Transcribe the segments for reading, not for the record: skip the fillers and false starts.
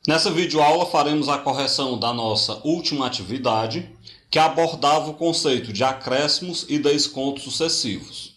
Nessa videoaula faremos a correção da nossa última atividade, que abordava o conceito de acréscimos e descontos sucessivos.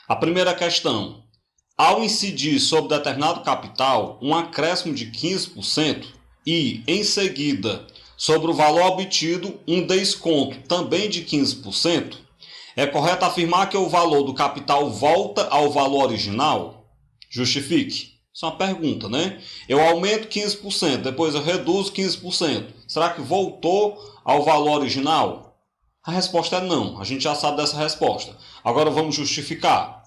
A primeira questão: ao incidir sobre determinado capital um acréscimo de 15% e, em seguida, sobre o valor obtido um desconto também de 15%, é correto afirmar que o valor do capital volta ao valor original? Justifique. Isso é uma pergunta, né? Eu aumento 15%, depois eu reduzo 15%. Será que voltou ao valor original? A resposta é não. A gente já sabe dessa resposta. Agora vamos justificar.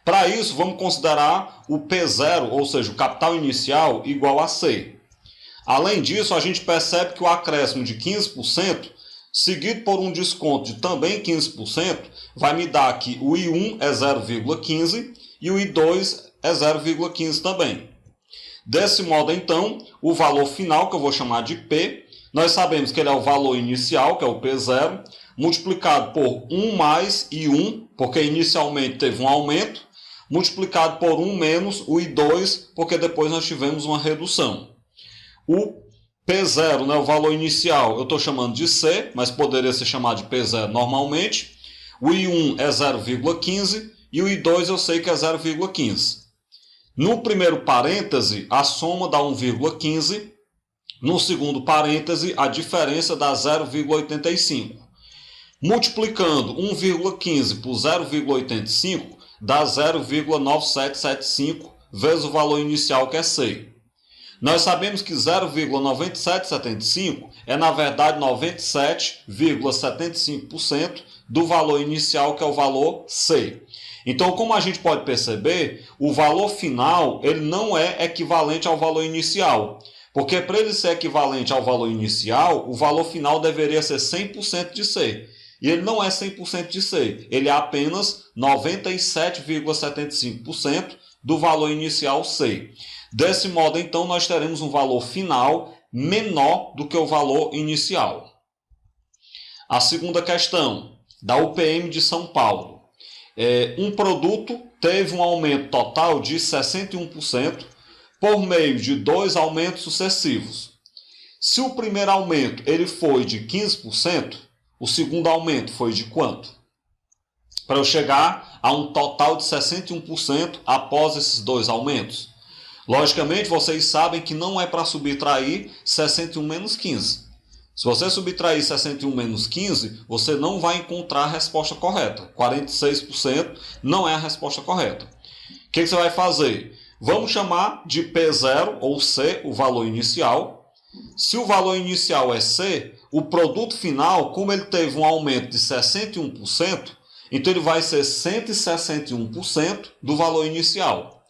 Para isso, vamos considerar o P0, ou seja, o capital inicial, igual a C. Além disso, a gente percebe que o acréscimo de 15%, seguido por um desconto de também 15%, vai me dar que o I1 é 0,15 e o I2 é 0,15 também. Desse modo, então, o valor final, que eu vou chamar de P, nós sabemos que ele é o valor inicial, que é o P0, multiplicado por 1 mais I1, porque inicialmente teve um aumento, multiplicado por 1 menos o I2, porque depois nós tivemos uma redução. O P0, né, o valor inicial, eu estou chamando de C, mas poderia ser chamado de P0 normalmente. O I1 é 0,15 e o I2 eu sei que é 0,15. No primeiro parêntese, a soma dá 1,15. No segundo parêntese, a diferença dá 0,85. Multiplicando 1,15 por 0,85, dá 0,9775 vezes o valor inicial, que é C. Nós sabemos que 0,9775 é, na verdade, 97,75% do valor inicial, que é o valor C. Então, como a gente pode perceber, o valor final ele não é equivalente ao valor inicial. Porque para ele ser equivalente ao valor inicial, o valor final deveria ser 100% de C. E ele não é 100% de C. Ele é apenas 97,75% do valor inicial C. Desse modo, então, nós teremos um valor final menor do que o valor inicial. A segunda questão, da UPM de São Paulo. Um produto teve um aumento total de 61% por meio de 2 aumentos sucessivos. Se o primeiro aumento ele foi de 15%, o segundo aumento foi de quanto? Para eu chegar a um total de 61% após esses 2 aumentos. Logicamente, vocês sabem que não é para subtrair 61 menos 15. Se você subtrair 61 menos 15, você não vai encontrar a resposta correta. 46% não é a resposta correta. O que você vai fazer? Vamos chamar de P0 ou C, o valor inicial. Se o valor inicial é C, o produto final, como ele teve um aumento de 61%, então ele vai ser 161% do valor inicial.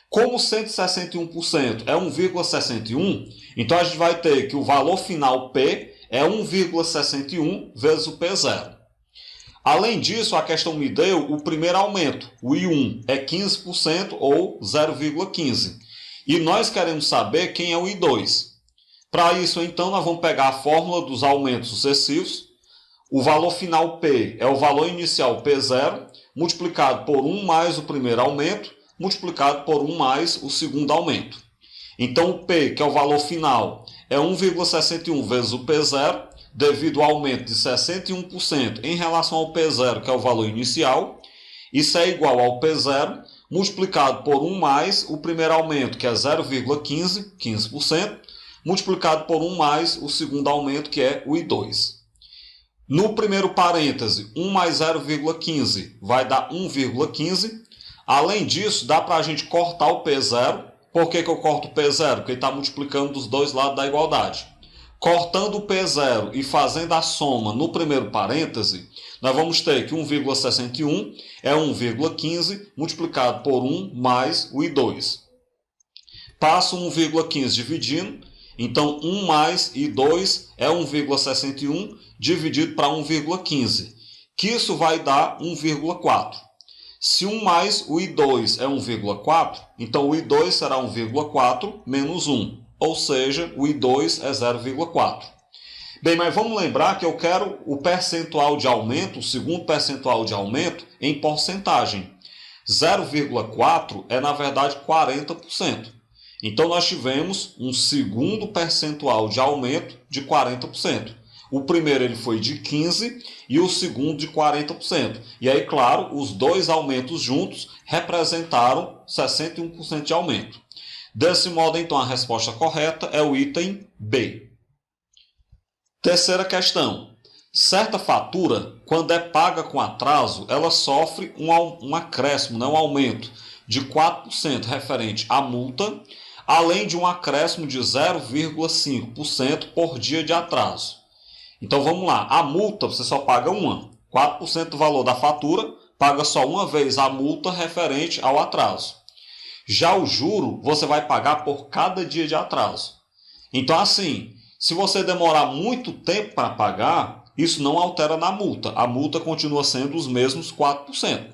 Como 161% é 1,61, então a gente vai ter que o valor final P é 1,61 vezes o P0. Além disso, a questão me deu o primeiro aumento. O I1 é 15% ou 0,15. E nós queremos saber quem é o I2. Para isso, então, nós vamos pegar a fórmula dos aumentos sucessivos. O valor final P é o valor inicial P0, multiplicado por 1 mais o primeiro aumento, multiplicado por 1 mais o segundo aumento. Então, o P, que é o valor final, é 1,61 vezes o P0, devido ao aumento de 61% em relação ao P0, que é o valor inicial. Isso é igual ao P0, multiplicado por 1 mais o primeiro aumento, que é 0,15, 15%, multiplicado por 1 mais o segundo aumento, que é o I2. No primeiro parêntese, 1 mais 0,15 vai dar 1,15. Além disso, dá para a gente cortar o P0. Por que eu corto o P0? Porque ele está multiplicando dos dois lados da igualdade. Cortando o P0 e fazendo a soma no primeiro parêntese, nós vamos ter que 1,61 é 1,15 multiplicado por 1 mais o I2. Passo 1,15 dividindo, então 1 mais I2 é 1,61 dividido para 1,15, que isso vai dar 1,4. Se 1 mais o I2 é 1,4, então o I2 será 1,4 menos 1. Ou seja, o I2 é 0,4. Bem, mas vamos lembrar que eu quero o percentual de aumento, o segundo percentual de aumento, em porcentagem. 0,4 é, na verdade, 40%. Então, nós tivemos um segundo percentual de aumento de 40%. O primeiro ele foi de 15% e o segundo de 40%. E aí, claro, os dois aumentos juntos representaram 61% de aumento. Desse modo, então, a resposta correta é o item B. Terceira questão. Certa fatura, quando é paga com atraso, ela sofre um acréscimo, um aumento de 4% referente à multa, além de um acréscimo de 0,5% por dia de atraso. Então vamos lá, a multa você só paga uma, 4% do valor da fatura, paga só uma vez a multa referente ao atraso. Já o juro você vai pagar por cada dia de atraso. Então assim, se você demorar muito tempo para pagar, isso não altera na multa. A multa continua sendo os mesmos 4%.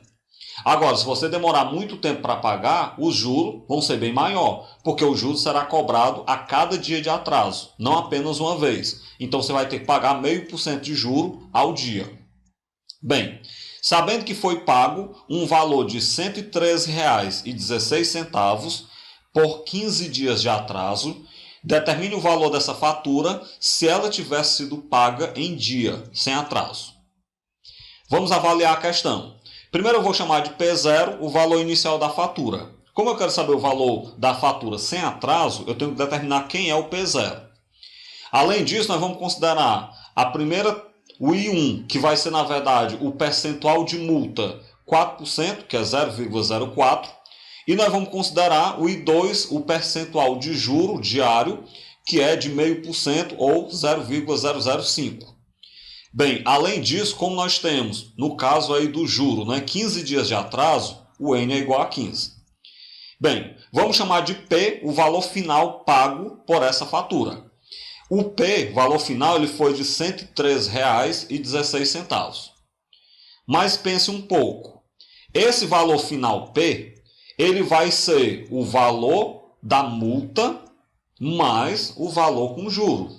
Agora, se você demorar muito tempo para pagar, os juros vão ser bem maior, porque o juro será cobrado a cada dia de atraso, não apenas uma vez. Então, você vai ter que pagar 0,5% de juro ao dia. Bem, sabendo que foi pago um valor de R$ 113,16 por 15 dias de atraso, determine o valor dessa fatura se ela tivesse sido paga em dia, sem atraso. Vamos avaliar a questão. Primeiro eu vou chamar de P0 o valor inicial da fatura. Como eu quero saber o valor da fatura sem atraso, eu tenho que determinar quem é o P0. Além disso, nós vamos considerar o I1, que vai ser, na verdade, o percentual de multa 4%, que é 0,04%. E nós vamos considerar o I2, o percentual de juro diário, que é de 0,5% ou 0,005%. Bem, além disso, como nós temos, no caso aí do juro, 15 dias de atraso, o N é igual a 15. Bem, vamos chamar de P o valor final pago por essa fatura. O P, valor final, ele foi de R$ 113,16. Mas pense um pouco. Esse valor final P, ele vai ser o valor da multa mais o valor com juro.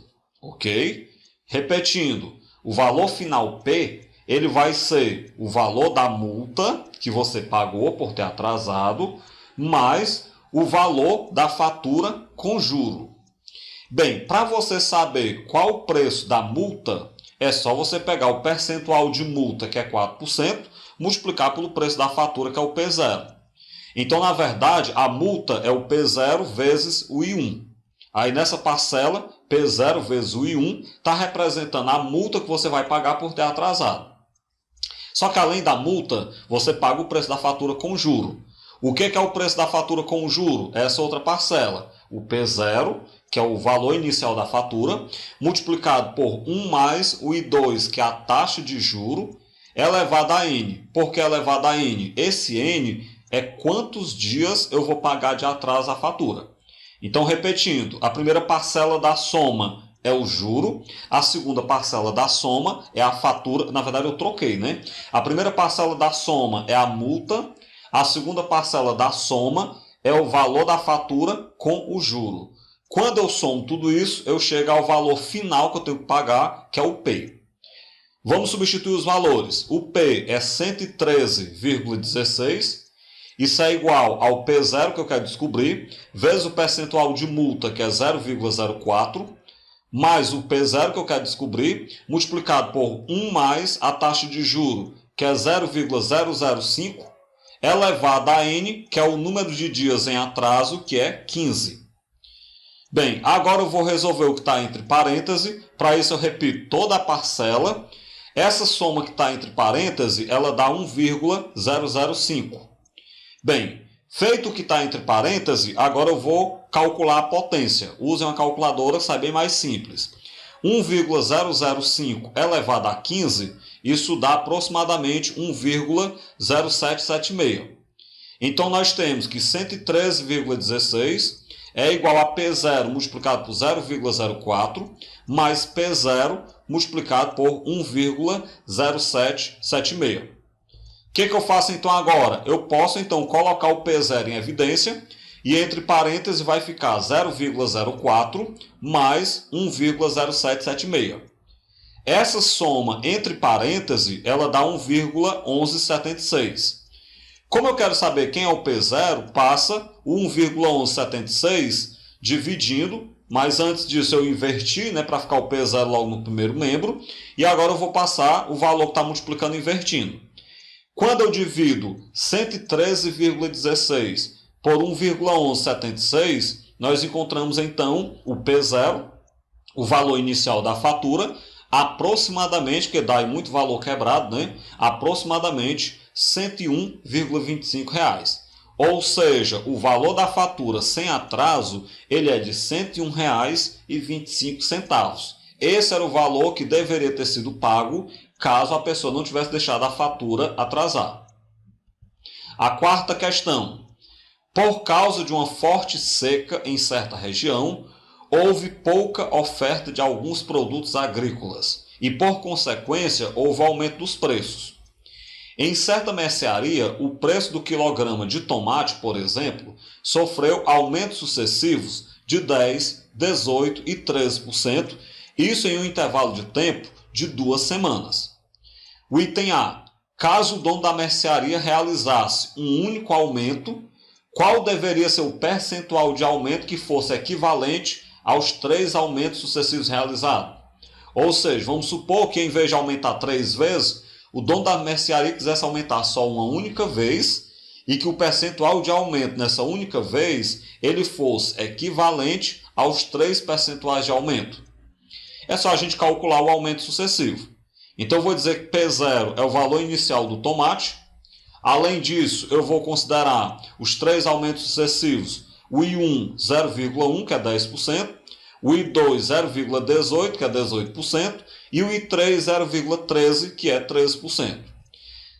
Ok? Repetindo, o valor final P, ele vai ser o valor da multa que você pagou por ter atrasado, mais o valor da fatura com juro. Bem, para você saber qual o preço da multa, é só você pegar o percentual de multa, que é 4%, multiplicar pelo preço da fatura, que é o P0. Então, na verdade, a multa é o P0 vezes o I1. Aí, nessa parcela, P0 vezes o I1 está representando a multa que você vai pagar por ter atrasado. Só que, além da multa, você paga o preço da fatura com juro. O que é o preço da fatura com juro? Essa outra parcela. O P0, que é o valor inicial da fatura, multiplicado por 1 mais o I2, que é a taxa de juro, elevado a N. Por que elevado a N? Esse N é quantos dias eu vou pagar de atraso a fatura. Então, repetindo, a primeira parcela da soma é o juro, a segunda parcela da soma é a fatura, na verdade eu troquei, A primeira parcela da soma é a multa, a segunda parcela da soma é o valor da fatura com o juro. Quando eu somo tudo isso, eu chego ao valor final que eu tenho que pagar, que é o P. Vamos substituir os valores. O P é 113,16. Isso é igual ao P0 que eu quero descobrir, vezes o percentual de multa, que é 0,04, mais o P0 que eu quero descobrir, multiplicado por 1 mais a taxa de juro, que é 0,005, elevado a N, que é o número de dias em atraso, que é 15. Bem, agora eu vou resolver o que está entre parênteses. Para isso eu repito toda a parcela. Essa soma que está entre parênteses, ela dá 1,005. Bem, feito o que está entre parênteses, agora eu vou calcular a potência. Use uma calculadora, sai bem mais simples. 1,005 elevado a 15, isso dá aproximadamente 1,0776. Então, nós temos que 113,16 é igual a P0 multiplicado por 0,04 mais P0 multiplicado por 1,0776. O que eu faço então agora? Eu posso então colocar o P0 em evidência e entre parênteses vai ficar 0,04 mais 1,0776. Essa soma entre parênteses ela dá 1,1176. Como eu quero saber quem é o P0, passa o 1,1176 dividindo, mas antes disso eu inverti, né, para ficar o P0 logo no primeiro membro, e agora eu vou passar o valor que está multiplicando invertindo. Quando eu divido 113,16 por 1,1176, nós encontramos então o P0, o valor inicial da fatura, aproximadamente, que dá muito valor quebrado, né? Aproximadamente R$ 101,25. Ou seja, o valor da fatura sem atraso ele é de R$ 101,25. Esse era o valor que deveria ter sido pago caso a pessoa não tivesse deixado a fatura atrasar. A quarta questão. Por causa de uma forte seca em certa região, houve pouca oferta de alguns produtos agrícolas e, por consequência, houve aumento dos preços. Em certa mercearia, o preço do quilograma de tomate, por exemplo, sofreu aumentos sucessivos de 10%, 18% e 13%, isso em um intervalo de tempo de 2 semanas. O item A. Caso o dono da mercearia realizasse um único aumento, qual deveria ser o percentual de aumento que fosse equivalente aos 3 aumentos sucessivos realizados? Ou seja, vamos supor que em vez de aumentar 3 vezes, o dono da mercearia quisesse aumentar só uma única vez e que o percentual de aumento nessa única vez ele fosse equivalente aos 3 percentuais de aumento. É só a gente calcular o aumento sucessivo. Então eu vou dizer que P0 é o valor inicial do tomate. Além disso, eu vou considerar os 3 aumentos sucessivos. O I1, 0,1, que é 10%. O I2, 0,18, que é 18%. E o I3, 0,13, que é 13%.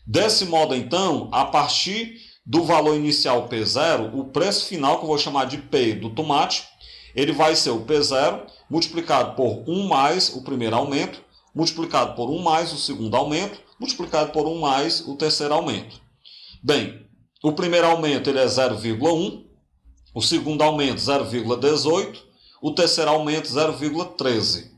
Desse modo, então, a partir do valor inicial P0, o preço final, que eu vou chamar de P do tomate, ele vai ser o P0 multiplicado por 1 mais o primeiro aumento, multiplicado por 1 mais o segundo aumento, multiplicado por 1 mais o terceiro aumento. Bem, o primeiro aumento ele é 0,1, o segundo aumento 0,18, o terceiro aumento 0,13.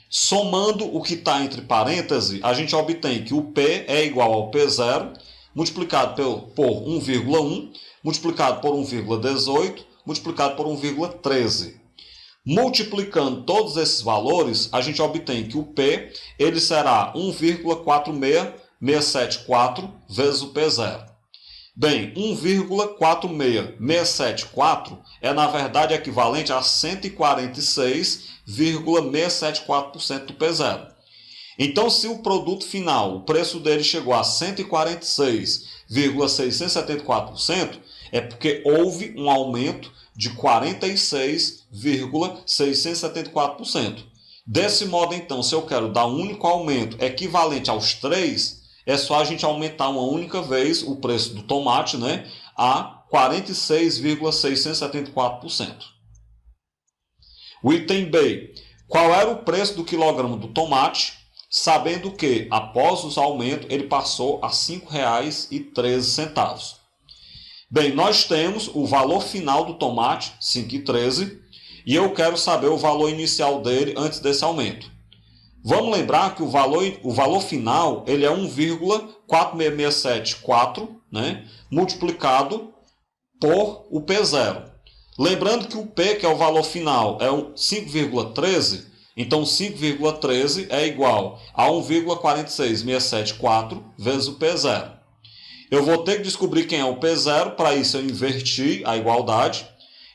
Somando o que está entre parênteses, a gente obtém que o P é igual ao P0, multiplicado por 1,1, multiplicado por 1,18, multiplicado por 1,13. Multiplicando todos esses valores, a gente obtém que o P ele será 1,46674 vezes o P0. Bem, 1,46674 é, na verdade, equivalente a 146,674% do P0. Então, se o produto final, o preço dele chegou a 146,674%, é porque houve um aumento de 46,674%. Desse modo, então, se eu quero dar um único aumento equivalente aos 3, é só a gente aumentar uma única vez o preço do tomate, né, a 46,674%. O item B. Qual era o preço do quilograma do tomate, sabendo que, após os aumentos, ele passou a R$ 5,13? Bem, nós temos o valor final do tomate, 5,13, e eu quero saber o valor inicial dele antes desse aumento. Vamos lembrar que o valor final ele é 1,46674, né, multiplicado por o P0. Lembrando que o P, que é o valor final, é 5,13, então 5,13 é igual a 1,46674 vezes o P0. Eu vou ter que descobrir quem é o P0, para isso eu inverti a igualdade.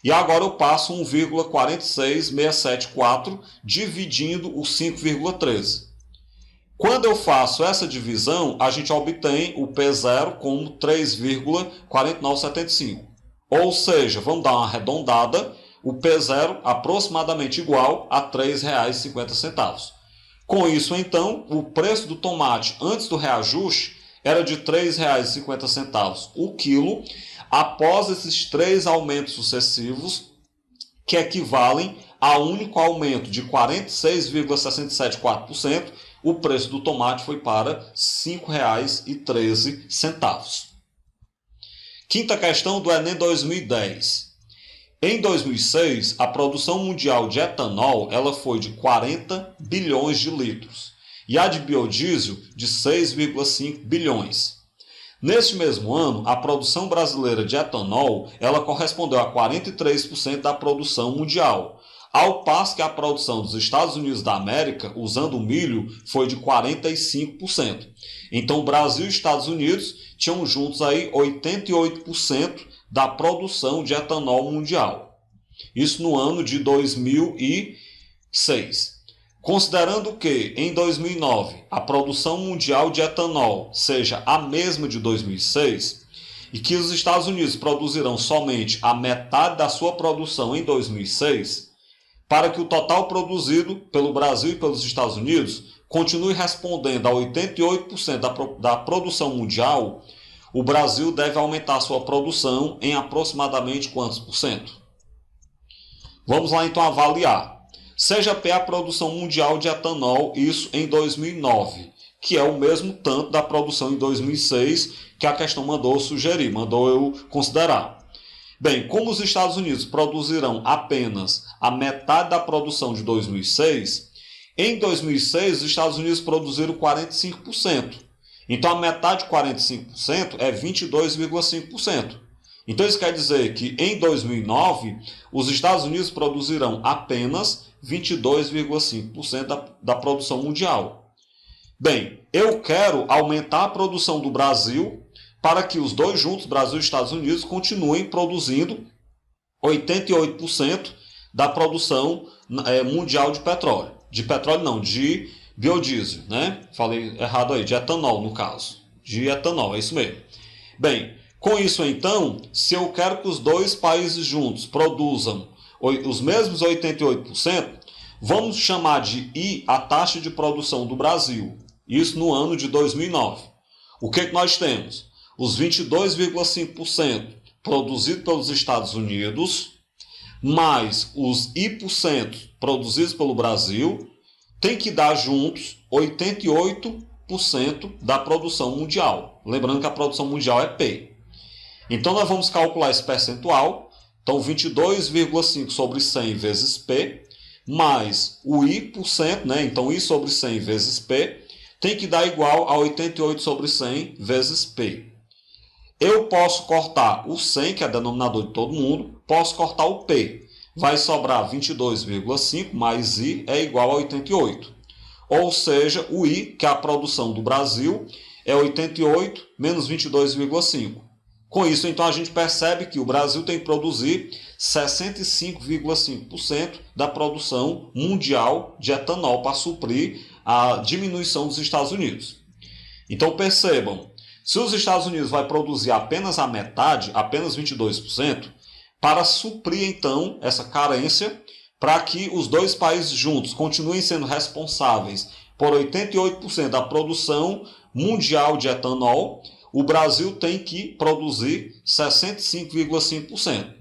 E agora eu passo 1,46674 dividindo o 5,13. Quando eu faço essa divisão, a gente obtém o P0 como 3,4975. Ou seja, vamos dar uma arredondada, o P0 aproximadamente igual a R$ 3,50. Com isso, então, o preço do tomate antes do reajuste era de R$ 3,50 o quilo, após esses 3 aumentos sucessivos, que equivalem a um único aumento de 46,674%, o preço do tomate foi para R$ 5,13. Quinta questão do Enem 2010. Em 2006, a produção mundial de etanol ela foi de 40 bilhões de litros e a de biodiesel de 6,5 bilhões. Neste mesmo ano, a produção brasileira de etanol ela correspondeu a 43% da produção mundial, ao passo que a produção dos Estados Unidos da América, usando o milho, foi de 45%. Então, o Brasil e os Estados Unidos tinham juntos aí 88% da produção de etanol mundial. Isso no ano de 2006. Considerando que, em 2009, a produção mundial de etanol seja a mesma de 2006 e que os Estados Unidos produzirão somente a metade da sua produção em 2006, para que o total produzido pelo Brasil e pelos Estados Unidos continue respondendo a 88% da produção mundial, o Brasil deve aumentar sua produção em aproximadamente quantos por cento? Vamos lá então avaliar. Seja P a produção mundial de etanol, isso em 2009, que é o mesmo tanto da produção em 2006 que a questão mandou sugerir, mandou eu considerar. Bem, como os Estados Unidos produzirão apenas a metade da produção de 2006, em 2006 os Estados Unidos produziram 45%. Então a metade de 45% é 22,5%. Então isso quer dizer que em 2009 os Estados Unidos produzirão apenas 22,5% da produção mundial. Bem, eu quero aumentar a produção do Brasil para que os dois juntos, Brasil e Estados Unidos, continuem produzindo 88% da produção mundial de petróleo. De petróleo não, de biodiesel, né? Falei errado aí, de etanol no caso. De etanol, é isso mesmo. Bem, com isso então, se eu quero que os dois países juntos produzam os mesmos 88%, vamos chamar de I a taxa de produção do Brasil. Isso no ano de 2009. O que nós temos? Os 22,5% produzidos pelos Estados Unidos, mais os I% produzidos pelo Brasil, tem que dar juntos 88% da produção mundial. Lembrando que a produção mundial é P. Então, nós vamos calcular esse percentual. Então, 22,5 sobre 100 vezes P, mais o I%, né? Então, I sobre 100 vezes P, tem que dar igual a 88 sobre 100 vezes P. Eu posso cortar o 100, que é denominador de todo mundo, posso cortar o P. Vai sobrar 22,5 mais I é igual a 88. Ou seja, o I, que é a produção do Brasil, é 88 menos 22,5. Com isso, então, a gente percebe que o Brasil tem que produzir 65,5% da produção mundial de etanol para suprir a diminuição dos Estados Unidos. Então, percebam, se os Estados Unidos vai produzir apenas a metade, apenas 22%, para suprir, então, essa carência, para que os dois países juntos continuem sendo responsáveis por 88% da produção mundial de etanol, o Brasil tem que produzir 65,5%.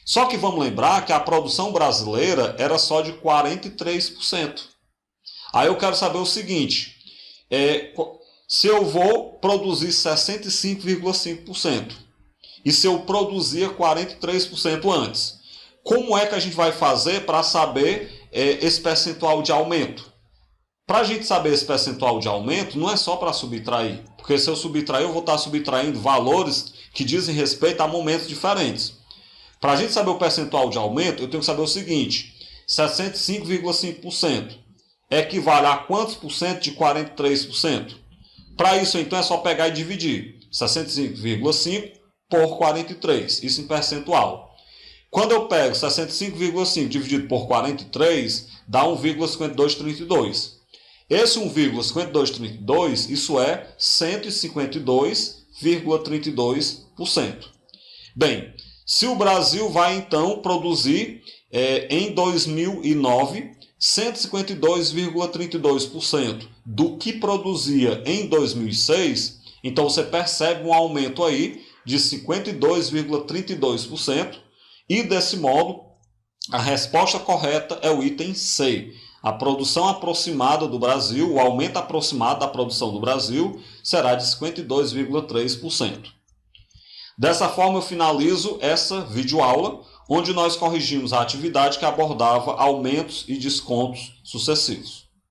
Só que vamos lembrar que a produção brasileira era só de 43%. Aí eu quero saber o seguinte, se eu vou produzir 65,5% e se eu produzia 43% antes, como é que a gente vai fazer para saber esse percentual de aumento? Para a gente saber esse percentual de aumento, não é só para subtrair, porque se eu subtrair, eu vou estar subtraindo valores que dizem respeito a momentos diferentes. Para a gente saber o percentual de aumento, eu tenho que saber o seguinte, 65,5% equivale a quantos por cento de 43%? Para isso, então, é só pegar e dividir 65,5 por 43, isso em percentual. Quando eu pego 65,5 dividido por 43, dá 1,5232. Esse 1,5232, isso é 152,32%. Bem, se o Brasil vai então produzir em 2009 152,32% do que produzia em 2006, então você percebe um aumento aí de 52,32% e desse modo a resposta correta é o item C. A produção aproximada do Brasil, o aumento aproximado da produção do Brasil será de 52,3%. Dessa forma eu finalizo essa videoaula, onde nós corrigimos a atividade que abordava aumentos e descontos sucessivos.